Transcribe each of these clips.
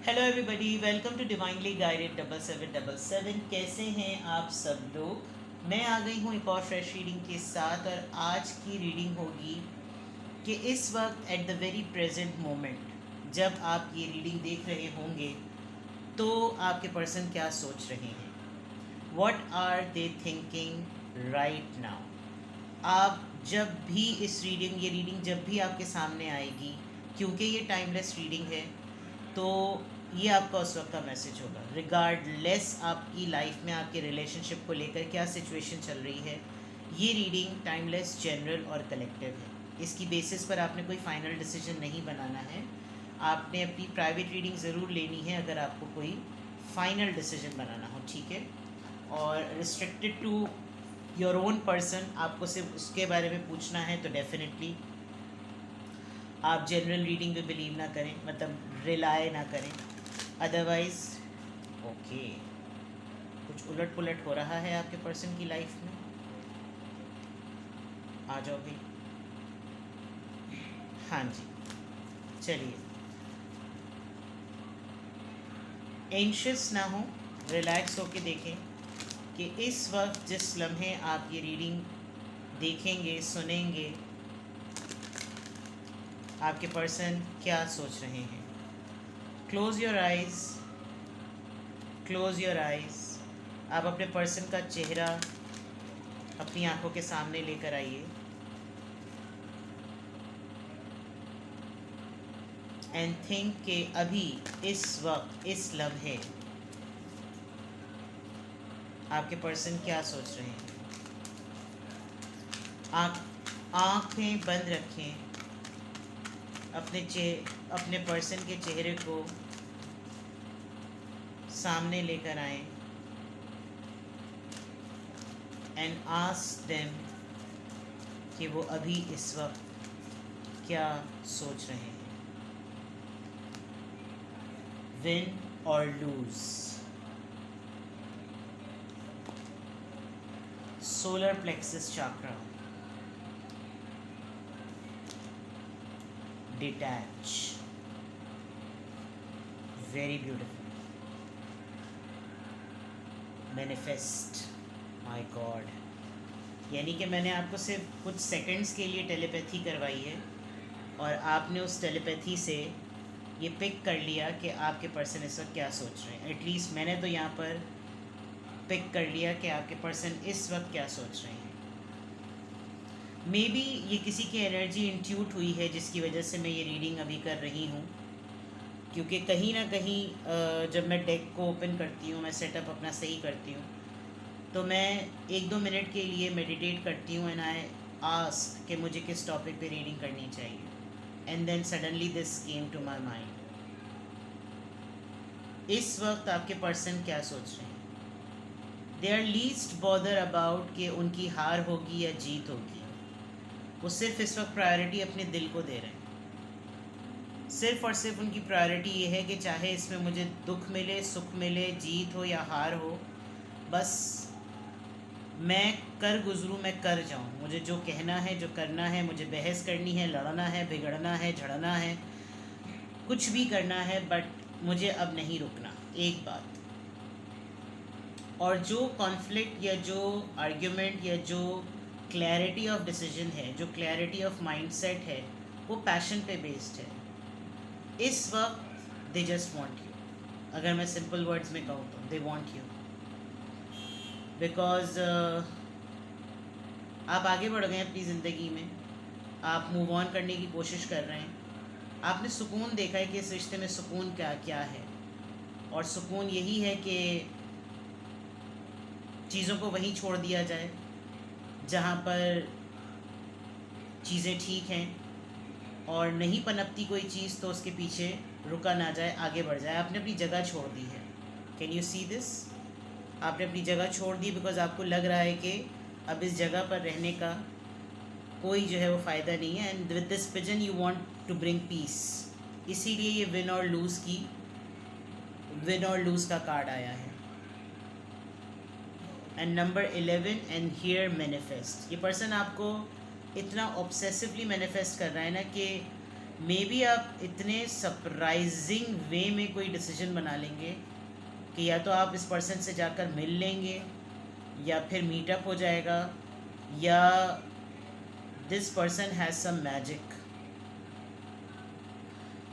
Hello everybody, welcome to divinely guided 7777। कैसे हैं आप सब लोग। मैं आ गई हूँ एक और फ्रेश रीडिंग के साथ और आज की रीडिंग होगी कि इस वक्त at the very present moment जब आप ये रीडिंग देख रहे होंगे तो आपके पर्सन क्या सोच रहे हैं, what are they thinking right now. आप जब भी ये रीडिंग जब भी आपके सामने आएगी, क्योंकि ये टाइमलेस रीडिंग है, तो ये आपका उस वक्त का मैसेज होगा। रिगार्डलेस आपकी लाइफ में आपके रिलेशनशिप को लेकर क्या सिचुएशन चल रही है, ये रीडिंग टाइमलेस, जनरल और कलेक्टिव है। इसकी बेसिस पर आपने कोई फाइनल डिसीजन नहीं बनाना है। आपने अपनी प्राइवेट रीडिंग ज़रूर लेनी है अगर आपको कोई फाइनल डिसीजन बनाना हो, ठीक है। और restricted to your own person, आपको सिर्फ उसके बारे में पूछना है तो डेफिनेटली आप जनरल रीडिंग पे बिलीव ना करें, मतलब रिलाय ना करें। अदरवाइज ओके, कुछ उलट पुलट हो रहा है आपके पर्सन की लाइफ में। आ जाओ भाई। हाँ जी, चलिए। एंशियस ना हो, रिलैक्स होके देखें कि इस वक्त जिस लम्हे आप ये रीडिंग देखेंगे, सुनेंगे, आपके पर्सन क्या सोच रहे हैं। Close your eyes, close your eyes. आप अपने पर्सन का चेहरा अपनी आंखों के सामने लेकर आइए एंड थिंक कि अभी इस वक्त इस लम्हे आपके पर्सन क्या सोच रहे हैं। आँखें बंद रखें, अपने पर्सन के चेहरे को सामने लेकर आएं एंड आस्क देम कि वो अभी इस वक्त क्या सोच रहे हैं। विन और lose. Solar plexus chakra, detach, very beautiful, manifest. My god, यानी कि मैंने आपको सिर्फ कुछ सेकंड्स के लिए टेलीपैथी करवाई है और आपने उस टेलीपैथी से ये पिक कर लिया कि आपके पर्सन इस वक्त क्या सोच रहे हैं। एटलीस्ट मैंने तो यहाँ पर पिक कर लिया कि आपके पर्सन इस वक्त क्या सोच रहे हैं। मे बी ये किसी की एनर्जी इंट्यूट हुई है जिसकी वजह से मैं ये रीडिंग अभी कर रही हूँ, क्योंकि कहीं ना कहीं जब मैं डेक को ओपन करती हूँ, मैं सेटअप अपना सही करती हूँ, तो मैं 1-2 मिनट के लिए मेडिटेट करती हूँ एंड आई आस्क कि मुझे किस टॉपिक पे रीडिंग करनी चाहिए। And then suddenly this came to my mind. इस वक्त आपके पर्सन क्या सोच रहे हैं। They are least bother about कि उनकी हार होगी या जीत होगी। वो सिर्फ इस वक्त प्रायोरिटी अपने दिल को दे रहे हैं। सिर्फ और सिर्फ उनकी प्रायोरिटी ये है कि चाहे इसमें मुझे दुख मिले, सुख मिले, जीत हो या हार हो, बस मैं कर गुजरूँ, मैं कर जाऊँ। मुझे जो कहना है, जो करना है, मुझे बहस करनी है, लड़ना है, बिगड़ना है, झड़ना है, कुछ भी करना है, बट मुझे अब नहीं रुकना। एक बात। और जो कॉन्फ्लिक्ट या जो आर्ग्यूमेंट या जो क्लैरिटी ऑफ डिसीजन है, जो क्लैरिटी ऑफ माइंडसेट है, वो पैशन पे बेस्ड है। इस वक्त दे जस्ट वांट यू। अगर मैं सिंपल वर्ड्स में कहूँ तो दे वांट यू, बिकॉज आप आगे बढ़ गए हैं अपनी ज़िंदगी में, आप मूव ऑन करने की कोशिश कर रहे हैं। आपने सुकून देखा है कि इस रिश्ते में सुकून क्या क्या है, और सुकून यही है कि चीज़ों को वहीं छोड़ दिया जाए जहाँ पर चीज़ें ठीक हैं, और नहीं पनपती कोई चीज़ तो उसके पीछे रुका ना जाए, आगे बढ़ जाए। आपने अपनी जगह छोड़ दी है। Can you see this? आपने अपनी जगह छोड़ दी बिकॉज आपको लग रहा है कि अब इस जगह पर रहने का कोई जो है वो फ़ायदा नहीं है। And with this pigeon you want to bring peace. इसीलिए ये विन और लूज़ का कार्ड आया है। And number 11 and here manifest. ये पर्सन आपको इतना ऑब्सेसिवली मैनिफेस्ट कर रहा है ना कि मे बी आप इतने सरप्राइजिंग वे में कोई डिसीजन बना लेंगे कि या तो आप इस पर्सन से जाकर मिल लेंगे, या फिर मीटअप हो जाएगा, या this person has some magic.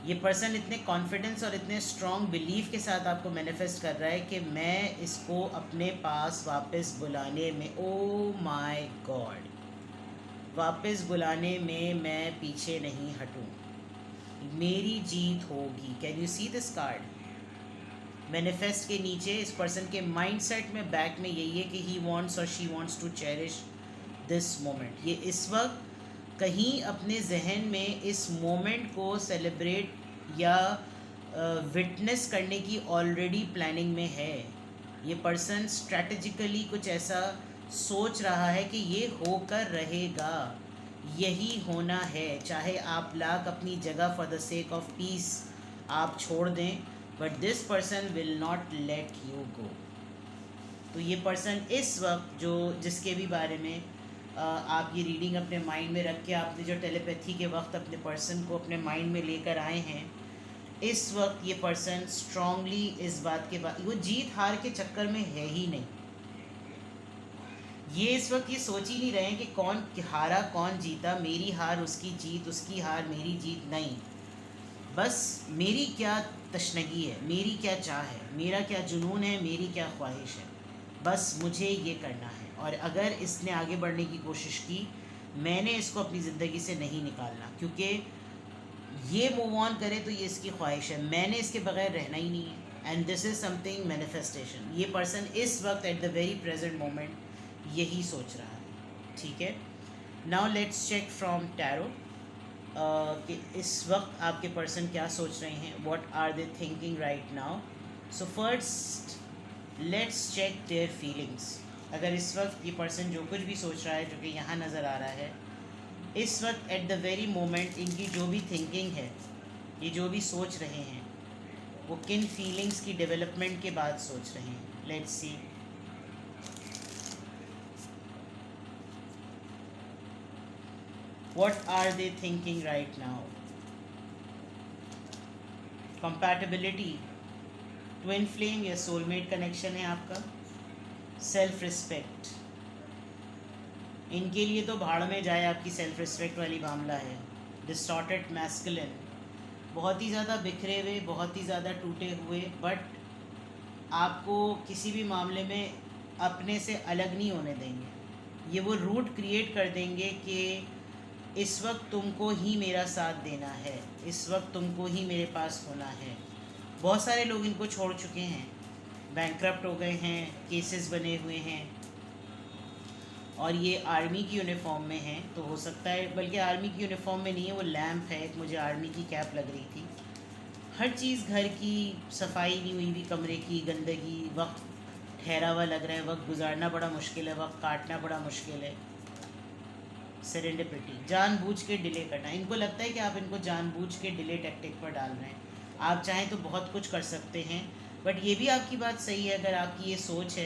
ये पर्सन इतने कॉन्फिडेंस और इतने स्ट्रॉन्ग बिलीव के साथ आपको मैनिफेस्ट कर रहा है कि मैं इसको अपने पास वापस बुलाने में, ओ माय गॉड, वापस बुलाने में मैं पीछे नहीं हटूं, मेरी जीत होगी। Can you see this card? Manifest के नीचे इस पर्सन के माइंडसेट में बैक में यही है कि ही वांट्स और she wants to cherish this moment. ये इस वक्त कहीं अपने जहन में इस मोमेंट को सेलिब्रेट या विटनेस करने की ऑलरेडी प्लानिंग में है। ये पर्सन स्ट्रैटेजिकली कुछ ऐसा सोच रहा है कि ये होकर रहेगा, यही होना है, चाहे आप लाख अपनी जगह for the sake of peace आप छोड़ दें, but this person will not let you go. तो ये पर्सन इस वक्त जिसके भी बारे में आप ये रीडिंग अपने माइंड में रख के आपने जो टेलीपैथी के वक्त अपने पर्सन को अपने माइंड में लेकर आए हैं, इस वक्त ये पर्सन स्ट्रांगली इस बात के बाद, वो जीत हार के चक्कर में है ही नहीं। ये इस वक्त ये सोच ही नहीं रहे हैं कि कौन हारा कौन जीता, मेरी हार उसकी जीत, उसकी हार मेरी जीत, नहीं। बस मेरी क्या तशनगी है, मेरी क्या चाह है, मेरा क्या जुनून है, मेरी क्या ख्वाहिश है, बस मुझे ये करना है। और अगर इसने आगे बढ़ने की कोशिश की, मैंने इसको अपनी ज़िंदगी से नहीं निकालना, क्योंकि ये मूव ऑन करे तो ये इसकी ख्वाहिश है, मैंने इसके बगैर रहना ही नहीं है। And this is something manifestation. ये पर्सन इस वक्त at the very present moment यही सोच रहा है। ठीक है, now let's check from tarot कि इस वक्त आपके पर्सन क्या सोच रहे हैं, what are they thinking right now. So first let's check their feelings. अगर इस वक्त ये पर्सन जो कुछ भी सोच रहा है, जो कि यहाँ नज़र आ रहा है, इस वक्त एट द वेरी मोमेंट इनकी जो भी थिंकिंग है, ये जो भी सोच रहे हैं, वो किन फीलिंग्स की डेवलपमेंट के बाद सोच रहे हैं। Let's see. What are they thinking right now? Compatibility, twin flame या soulmate connection है आपका। सेल्फ रिस्पेक्ट, इनके लिए तो भाड़ में जाए आपकी सेल्फ रिस्पेक्ट वाली मामला है। डिस्टॉर्टेड मैस्कुलिन, बहुत ही ज़्यादा बिखरे हुए, बहुत ही ज़्यादा टूटे हुए, बट आपको किसी भी मामले में अपने से अलग नहीं होने देंगे। ये वो रूट क्रिएट कर देंगे कि इस वक्त तुमको ही मेरा साथ देना है, इस वक्त तुमको ही मेरे पास होना है। बहुत सारे लोग इनको छोड़ चुके हैं, बैंकक्रप्ट हो गए हैं, केसेस बने हुए हैं, और ये आर्मी की यूनिफॉर्म में हैं। तो हो सकता है, बल्कि आर्मी की यूनिफॉर्म में नहीं है, वो लैंप है, मुझे आर्मी की कैप लग रही थी। हर चीज़, घर की सफाई नहीं हुई भी, कमरे की गंदगी, वक्त ठहरा हुआ लग रहा है, वक्त गुजारना बड़ा मुश्किल है, वक्त काटना बड़ा मुश्किल है। सेरेंडिपिटी, जानबूझ के डिले करना, इनको लगता है कि आप इनको जानबूझ के डिले टैक्टिक पर डाल रहे हैं। आप चाहें तो बहुत कुछ कर सकते हैं, बट ये भी आपकी बात सही है, अगर आपकी ये सोच है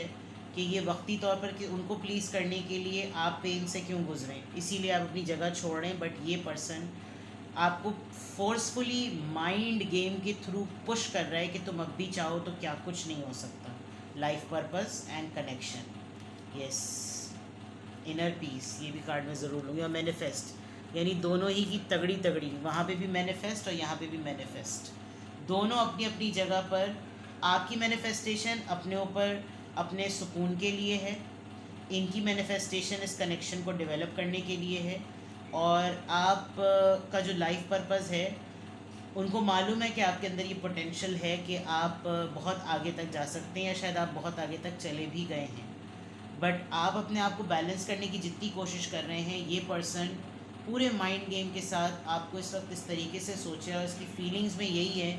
कि ये वक्ती तौर पर कि उनको प्लीज़ करने के लिए आप पेन से क्यों गुजरें, इसीलिए आप अपनी जगह छोड़ रहे हैं। बट ये पर्सन आपको फोर्सफुली माइंड गेम के थ्रू पुश कर रहा है कि तुम अब भी चाहो तो क्या कुछ नहीं हो सकता। Life purpose and connection, yes. Inner peace, ये भी कार्ड में ज़रूर लूँगी। और मैनिफेस्ट, यानी दोनों ही की तगड़ी तगड़ी, वहाँ पे भी मैनिफेस्ट और यहाँ पे भी मैनिफेस्ट, दोनों अपनी अपनी जगह पर। आपकी मैनिफेस्टेशन अपने ऊपर, अपने सुकून के लिए है, इनकी मैनिफेस्टेशन इस कनेक्शन को डेवलप करने के लिए है। और आप का जो लाइफ पर्पस है, उनको मालूम है कि आपके अंदर ये पोटेंशियल है कि आप बहुत आगे तक जा सकते हैं, या शायद आप बहुत आगे तक चले भी गए हैं। बट आप अपने आप को बैलेंस करने की जितनी कोशिश कर रहे हैं, ये पर्सन पूरे माइंड गेम के साथ आपको इस वक्त इस तरीके से सोचे, और इसकी फीलिंग्स में यही है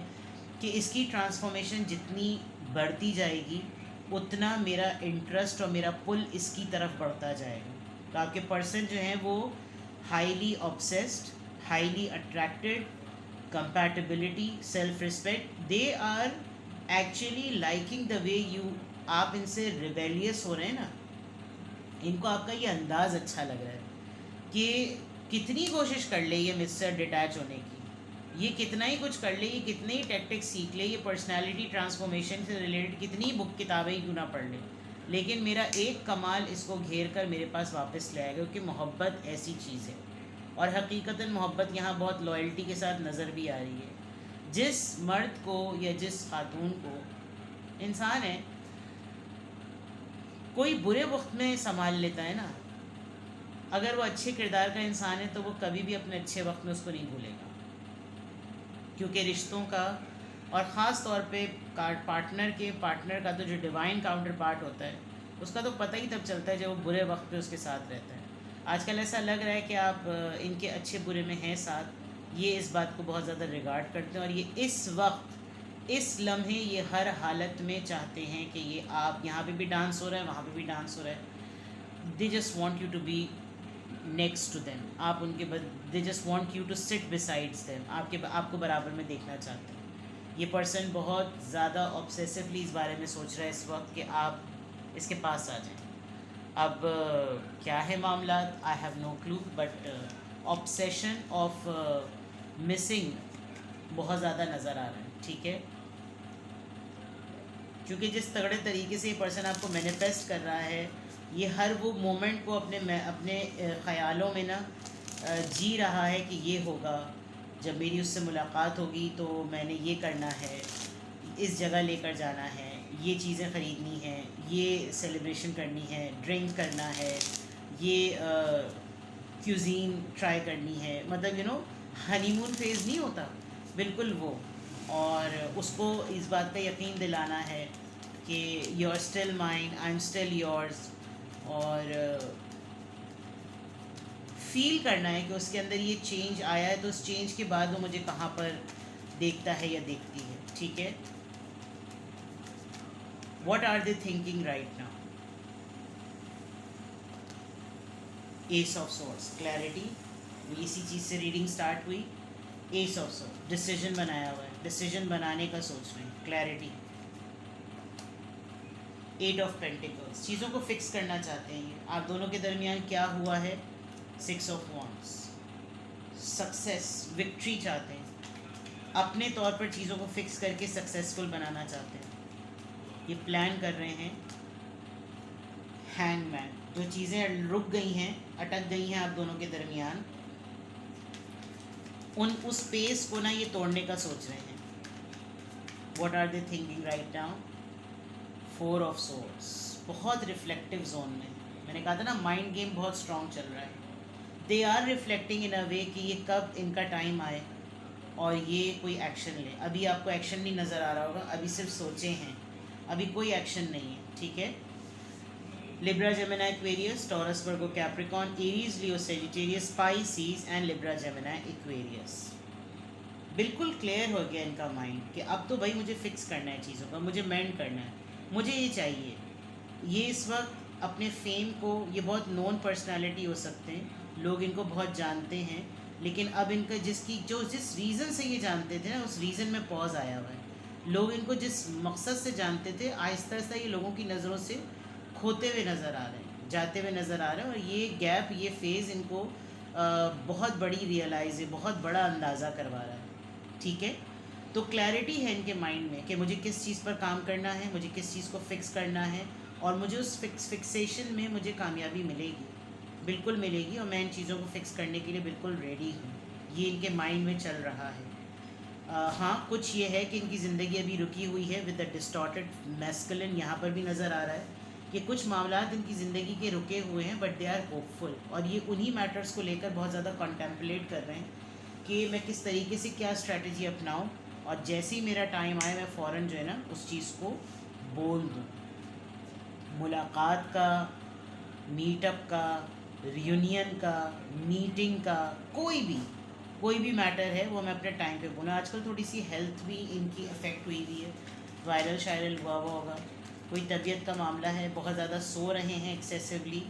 कि इसकी ट्रांसफॉर्मेशन जितनी बढ़ती जाएगी, उतना मेरा इंटरेस्ट और मेरा पुल इसकी तरफ बढ़ता जाएगा। तो आपके पर्सन जो हैं वो highly obsessed, highly attracted, compatibility, self respect, they are actually liking the way you, आप इनसे रिबेलियस हो रहे हैं ना, इनको आपका ये अंदाज़ अच्छा लग रहा है कि कितनी कोशिश कर ले ये मुझसे डिटैच होने की, ये कितना ही कुछ कर ले, ये कितने ही टैक्टिक्स सीख ले, ये पर्सनालिटी ट्रांसफॉर्मेशन से रिलेटेड कितनी ही बुक किताबें ही क्यों ना पढ़ ले, लेकिन मेरा एक कमाल इसको घेर कर मेरे पास वापस ले आएगा, क्योंकि मोहब्बत ऐसी चीज़ है। और हकीकतन मोहब्बत यहाँ बहुत लॉयल्टी के साथ नज़र भी आ रही है। जिस मर्द को या जिस खातून को, इंसान है, कोई बुरे वक्त में संभाल लेता है ना, अगर वो अच्छे किरदार का इंसान है तो वो कभी भी अपने अच्छे वक्त में उसको नहीं भूलेगा, क्योंकि रिश्तों का और ख़ास तौर पे पार्टनर का तो जो डिवाइन काउंटर पार्ट होता है, उसका तो पता ही तब चलता है जब वो बुरे वक्त पे उसके साथ रहता है। आजकल ऐसा लग रहा है कि आप इनके अच्छे बुरे में हैं साथ, ये इस बात को बहुत ज़्यादा रिगार्ड करते हैं, और ये इस वक्त, इस लम्हे, ये हर हालत में चाहते हैं कि ये आप, यहाँ पे भी डांस हो रहा है, वहाँ पे भी डांस हो रहा है, they just want you to be next to them, आप उनके they just want you to sit besides them, आपको बराबर में देखना चाहते हैं। ये पर्सन बहुत ज़्यादा ऑब्सेसिवली इस बारे में सोच रहा है इस वक्त कि आप इसके पास आ जाएं। अब क्या है मामला, I have no clue, but obsession of missing बहुत ज़्यादा नज़र आ रहा है, ठीक है, क्योंकि जिस तगड़े तरीके से ये पर्सन आपको मैनिफेस्ट कर रहा है, ये हर वो मोमेंट को अपने ख़यालों में ना जी रहा है कि ये होगा, जब मेरी उससे मुलाकात होगी तो मैंने ये करना है, इस जगह लेकर जाना है, ये चीज़ें ख़रीदनी है, ये सेलिब्रेशन करनी है, ड्रिंक करना है, ये क्यूज़ीन ट्राई करनी है, मतलब यू नो हनीमून फेज़ नहीं होता, बिल्कुल वो। और उसको इस बात पे यकीन दिलाना है कि you are still mine, I am still yours, और फील करना है कि उसके अंदर ये चेंज आया है, तो उस चेंज के बाद वो मुझे कहाँ पर देखता है या देखती है, ठीक है। What are they thinking right now? Ace of Swords, clarity, इसी चीज़ से रीडिंग स्टार्ट हुई। Ace of Swords, डिसीजन बनाया हुआ है, डिसीजन बनाने का सोच रहे हैं, क्लैरिटी। Eight of Pentacles, चीज़ों को फिक्स करना चाहते हैं ये, आप दोनों के दरमियान क्या हुआ है, Six of Wands, success, victory चाहते हैं, अपने तौर पर चीज़ों को फिक्स करके सक्सेसफुल बनाना चाहते हैं, ये प्लान कर रहे हैं। हैंगमैन, जो चीज़ें रुक गई हैं, अटक गई हैं आप दोनों के दरमियान, उस पेस को ना ये तोड़ने का सोच रहे हैं। What are they thinking right now, four of swords, बहुत रिफ्लेक्टिव जोन में, मैंने कहा था ना माइंड गेम बहुत स्ट्रॉन्ग चल रहा है। दे आर रिफ्लेक्टिंग इन अ वे कि ये कब इनका टाइम आए और ये कोई एक्शन ले। अभी आपको एक्शन नहीं नज़र आ रहा होगा, अभी सिर्फ सोचे हैं, अभी कोई एक्शन नहीं है, ठीक है। Libra, Gemini, Aquarius, taurus, Virgo, Capricorn, Aries, Leo, Sagittarius, species and Libra, Gemini, Aquarius. बिल्कुल क्लियर हो गया इनका माइंड कि अब तो भाई मुझे फिक्स करना है चीज़ों का, मुझे मेंड करना है, मुझे ये चाहिए। ये इस वक्त अपने फेम को, ये बहुत नॉन पर्सनालिटी हो सकते हैं, लोग इनको बहुत जानते हैं, लेकिन अब इनका जिस रीज़न से ये जानते थे ना, उस रीज़न में पॉज आया हुआ है। लोग इनको जिस मकसद से जानते थे, आहिस्ता आहिस्ता ये लोगों की नज़रों से खोते हुए नज़र आ रहे हैं, जाते हुए नज़र आ रहे हैं, और ये गैप, ये फेज़ इनको बहुत बड़ी रियलाइज़ है, बहुत बड़ा अंदाज़ा करवा रहा है, ठीक है। तो क्लैरिटी है इनके माइंड में कि मुझे किस चीज़ पर काम करना है, मुझे किस चीज़ को फिक्स करना है, और मुझे उस फिक्सेशन में मुझे कामयाबी मिलेगी, बिल्कुल मिलेगी, और मैं इन चीज़ों को फिक्स करने के लिए बिल्कुल रेडी हूँ। ये इनके माइंड में चल रहा है। हाँ, कुछ ये है कि इनकी ज़िंदगी अभी रुकी हुई है विद द डिस्टॉर्टेड मैस्कुलिन, यहाँ पर भी नज़र आ रहा है कि कुछ मामलात इनकी ज़िंदगी के रुके हुए हैं, बट दे आर होपफुल, और ये उन्हीं मैटर्स को लेकर बहुत ज़्यादा कॉन्टेम्पलेट कर रहे हैं कि मैं किस तरीके से क्या स्ट्रैटेजी अपनाऊँ, और जैसे ही मेरा टाइम आए मैं फ़ौरन जो है ना उस चीज़ को बोल दूँ। मुलाकात का, मीटअप का, रियूनियन का, मीटिंग का, कोई भी मैटर है वो मैं अपने टाइम पे बोलूँ। आजकल थोड़ी सी हेल्थ भी इनकी अफेक्ट हुई हुई है, वायरल शायरल हुआ होगा, कोई तबीयत का मामला है, बहुत ज़्यादा सो रहे हैं एक्सेसिवली,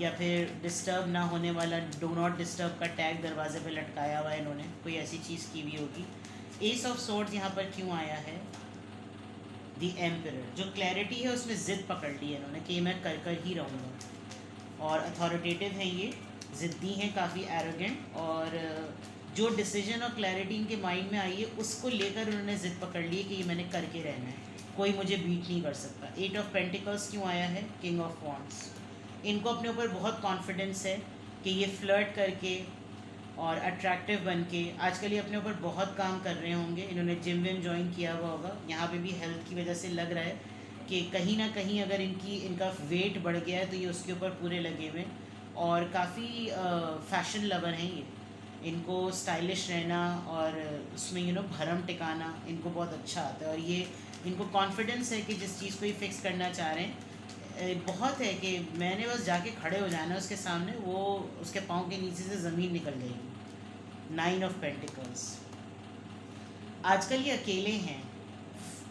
या फिर डिस्टर्ब ना होने वाला डू नॉट डिस्टर्ब का टैग दरवाजे पे लटकाया हुआ है इन्होंने, कोई ऐसी चीज़ की हुई होगी। एस ऑफ सोर्ड्स यहाँ पर क्यों आया है, द एम्परर, जो क्लैरिटी है उसमें ज़िद पकड़ ली है इन्होंने कि मैं कर ही रहूँगा, और अथॉरिटेटिव हैं, ये ज़िद्दी हैं, काफ़ी एरोगेंट, और जो डिसीजन और क्लैरिटी इनके माइंड में आई है उसको लेकर उन्होंने ज़िद पकड़ ली कि ये मैंने करके रहना है, कोई मुझे बीट नहीं कर सकता। 8 ऑफ पेंटिकल्स क्यों आया है? King of wands. इनको अपने ऊपर बहुत कॉन्फिडेंस है कि ये फ्लर्ट करके और अट्रैक्टिव बन के आजकल ये अपने ऊपर बहुत काम कर रहे होंगे। इन्होंने जिम विम ज्वाइन किया हुआ होगा, यहाँ पे भी हेल्थ की वजह से लग रहा है कि कहीं ना कहीं अगर इनका वेट बढ़ गया है तो ये उसके ऊपर पूरे लगे हुए हैं। और काफ़ी फैशन लवर हैं ये, इनको स्टाइलिश रहना और उसमें भरम टिकाना इनको बहुत अच्छा आता है। और ये इनको कॉन्फिडेंस है कि जिस चीज़ को ये फिक्स करना चाह रहे हैं बहुत है कि मैंने बस जाके खड़े हो जाना उसके सामने, वो उसके पाँव के नीचे से ज़मीन निकल जाएगी। 9 ऑफ पेंटिकल्स। आजकल ये अकेले हैं,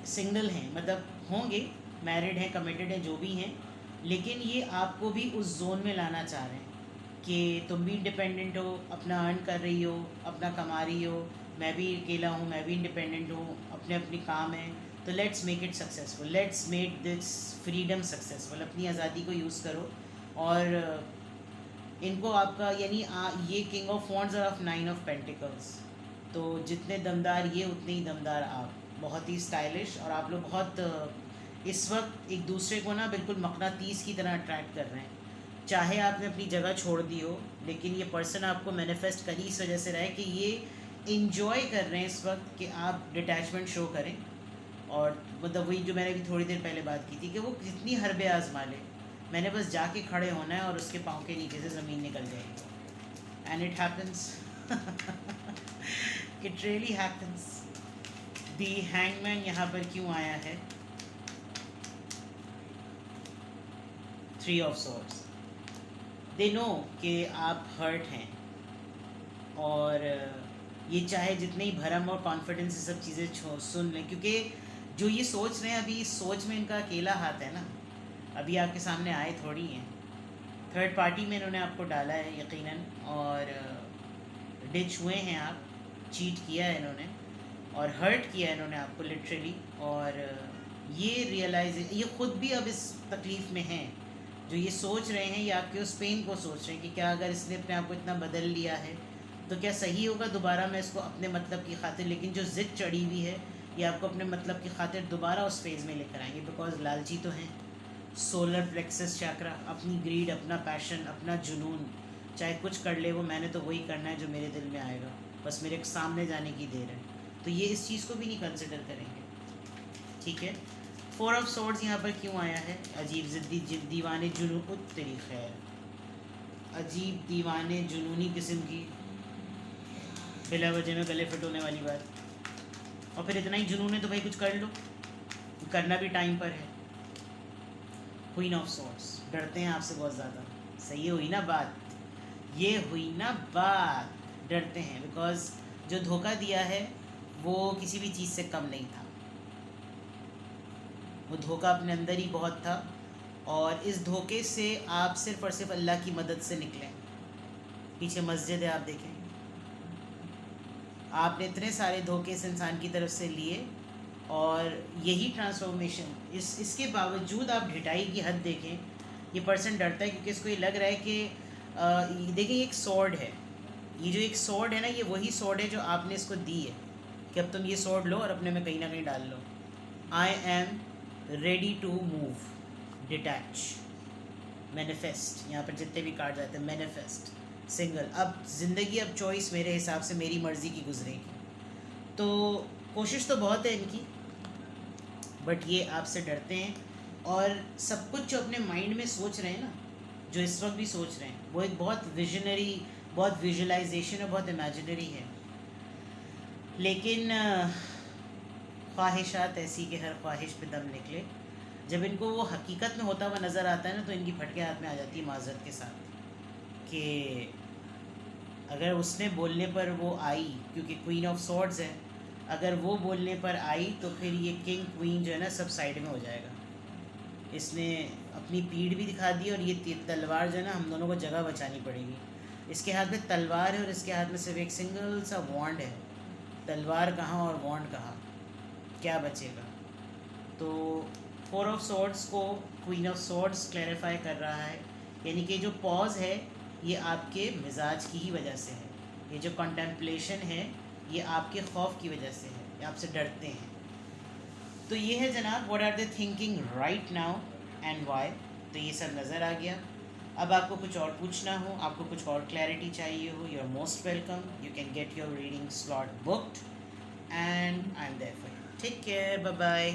सिंगल हैं, मतलब होंगे, मैरिड हैं, कमिटेड हैं, जो भी हैं, लेकिन ये आपको भी उस जोन में लाना चाह रहे हैं कि तुम भी इंडिपेंडेंट हो, अपना अर्न कर रही हो, अपना कमा रही हो, मैं भी अकेला हूँ, मैं भी इंडिपेंडेंट हूँ, अपने अपनी काम है, तो let's make it successful, let's make this freedom successful. अपनी आज़ादी को यूज़ करो। और इनको आपका यानी ये किंग ऑफ वॉन्ड्स और ऑफ 9 ऑफ पेंटिकल्स, तो जितने दमदार ये उतने ही दमदार आप, बहुत ही स्टाइलिश। और आप लोग बहुत इस वक्त एक दूसरे को ना बिल्कुल मकनातीस की तरह अट्रैक्ट कर रहे हैं। चाहे आपने अपनी जगह छोड़ दी हो, लेकिन ये पर्सन आपको मैनिफेस्ट कर ही इस वजह से रहा है कि ये इंजॉय कर रहे हैं इस वक्त कि आप डिटैचमेंट शो करें। और मतलब वही जो मैंने अभी थोड़ी देर पहले बात की थी कि वो कितनी हरबे आजमा ले, मैंने बस जाके खड़े होना है और उसके पाँव के नीचे से ज़मीन निकल जाएगी। And it happens. It really happens. The hangman यहाँ पर क्यों आया है? 3 ऑफ सॉर्ड्स। दे नो कि आप हर्ट हैं, और ये चाहे जितने ही भरम और कॉन्फिडेंस ये सब चीज़ें सुन लें, क्योंकि जो ये सोच रहे हैं अभी इस सोच में इनका अकेला हाथ है ना, अभी आपके सामने आए थोड़ी हैं, थर्ड पार्टी में इन्होंने आपको डाला है यकीनन, और डिच हुए हैं आप, चीट किया है इन्होंने और हर्ट किया है इन्होंने आपको लिटरली। और ये रियलाइज, ये ख़ुद भी अब इस तकलीफ़ में हैं, जो ये सोच रहे हैं, ये आपके उस पेन को सोच रहे हैं कि क्या अगर इसने अपने आप को इतना बदल लिया है तो क्या सही होगा दोबारा मैं इसको अपने मतलब की खातिर, लेकिन जो ज़िद चढ़ी हुई है ये आपको अपने मतलब की खातिर दोबारा उस फेज़ में लेकर आएंगे, बिकॉज लालची तो हैं। सोलर प्लेक्सस चक्रा, अपनी ग्रीड, अपना पैशन, अपना जुनून, चाहे कुछ कर ले वो, मैंने तो वही करना है जो मेरे दिल में आएगा, बस मेरे सामने जाने की देर है। तो ये इस चीज़ को भी नहीं कंसिडर करेंगे, ठीक है। 4 ऑफ सॉर्ड्स यहाँ पर क्यों आया है? अजीब ज़िद्दी दीवाने जुनून, तेरी खैर, अजीब दीवाने जुनूनी किस्म की बिला वजह में गले फिट होने वाली बात। और फिर इतना ही जुनून है तो भाई कुछ कर लो, करना भी टाइम पर है। क्वीन ऑफ सॉर्ड्स, डरते हैं आपसे बहुत ज़्यादा। सही हुई ना बात, ये हुई ना बात, डरते हैं बिकॉज जो धोखा दिया है वो किसी भी चीज़ से कम नहीं था, वो धोखा अपने अंदर ही बहुत था। और इस धोखे से आप सिर्फ़ और सिर्फ अल्लाह की मदद से निकलें। पीछे मस्जिद है, आप देखें, आपने इतने सारे धोखे इस इंसान की तरफ से लिए, और यही ट्रांसफॉर्मेशन, इसके बावजूद आप ढिठाई की हद देखें, ये पर्सन डरता है क्योंकि इसको ये लग रहा है कि देखिए ये एक सॉर्ड है, ये जो एक सॉर्ड है ना, ये वही सॉर्ड है जो आपने इसको दी है कि अब तुम ये सॉर्ड लो और अपने में कहीं ना कहीं डाल लो। I am ready to move, detach, manifest, यहाँ पर जितने भी कार्ड आते हैं, मैनिफेस्ट, सिंगल, अब ज़िंदगी, अब चॉइस मेरे हिसाब से मेरी मर्ज़ी की गुजरेगी। तो कोशिश तो बहुत है इनकी, बट ये आपसे डरते हैं। और सब कुछ जो अपने माइंड में सोच रहे हैं ना, जो इस वक्त भी सोच रहे हैं, वो एक बहुत विजनरी, बहुत विजुअलाइजेशन है, बहुत इमेजिनरी है। लेकिन ख्वाहिशात ऐसी कि हर ख्वाहिश पे दम निकले। जब इनको वो हकीकत में होता हुआ नज़र आता है ना, तो इनकी फटके हाथ में आ जाती है माजरत के साथ कि अगर उसने बोलने पर वो आई, क्योंकि क्वीन ऑफ सॉर्ड्स है, अगर वो बोलने पर आई तो फिर ये किंग क्वीन जो है ना सब साइड में हो जाएगा। इसने अपनी पीठ भी दिखा दी, और ये तलवार जो है ना हम दोनों को जगह बचानी पड़ेगी। इसके हाथ में तलवार है और इसके हाथ में सिर्फ एक सिंगल सा वॉन्ड है। तलवार कहाँ और वॉन्ड कहाँ, क्या बचेगा? तो 4 ऑफ सॉर्ड्स को क्वीन ऑफ सॉर्ड्स क्लैरिफाई कर रहा है, यानी कि जो पॉज है ये आपके मिजाज की ही वजह से है। ये जो कंटेम्पलेशन है ये आपके खौफ की वजह से है, ये आपसे डरते हैं। तो ये है जनाब, what are they thinking right now and why. तो ये सब नज़र आ गया। अब आपको कुछ और पूछना हो, आपको कुछ और क्लैरिटी चाहिए हो, you are most welcome. You can get your reading slot booked and I am there for you. Take care, bye bye.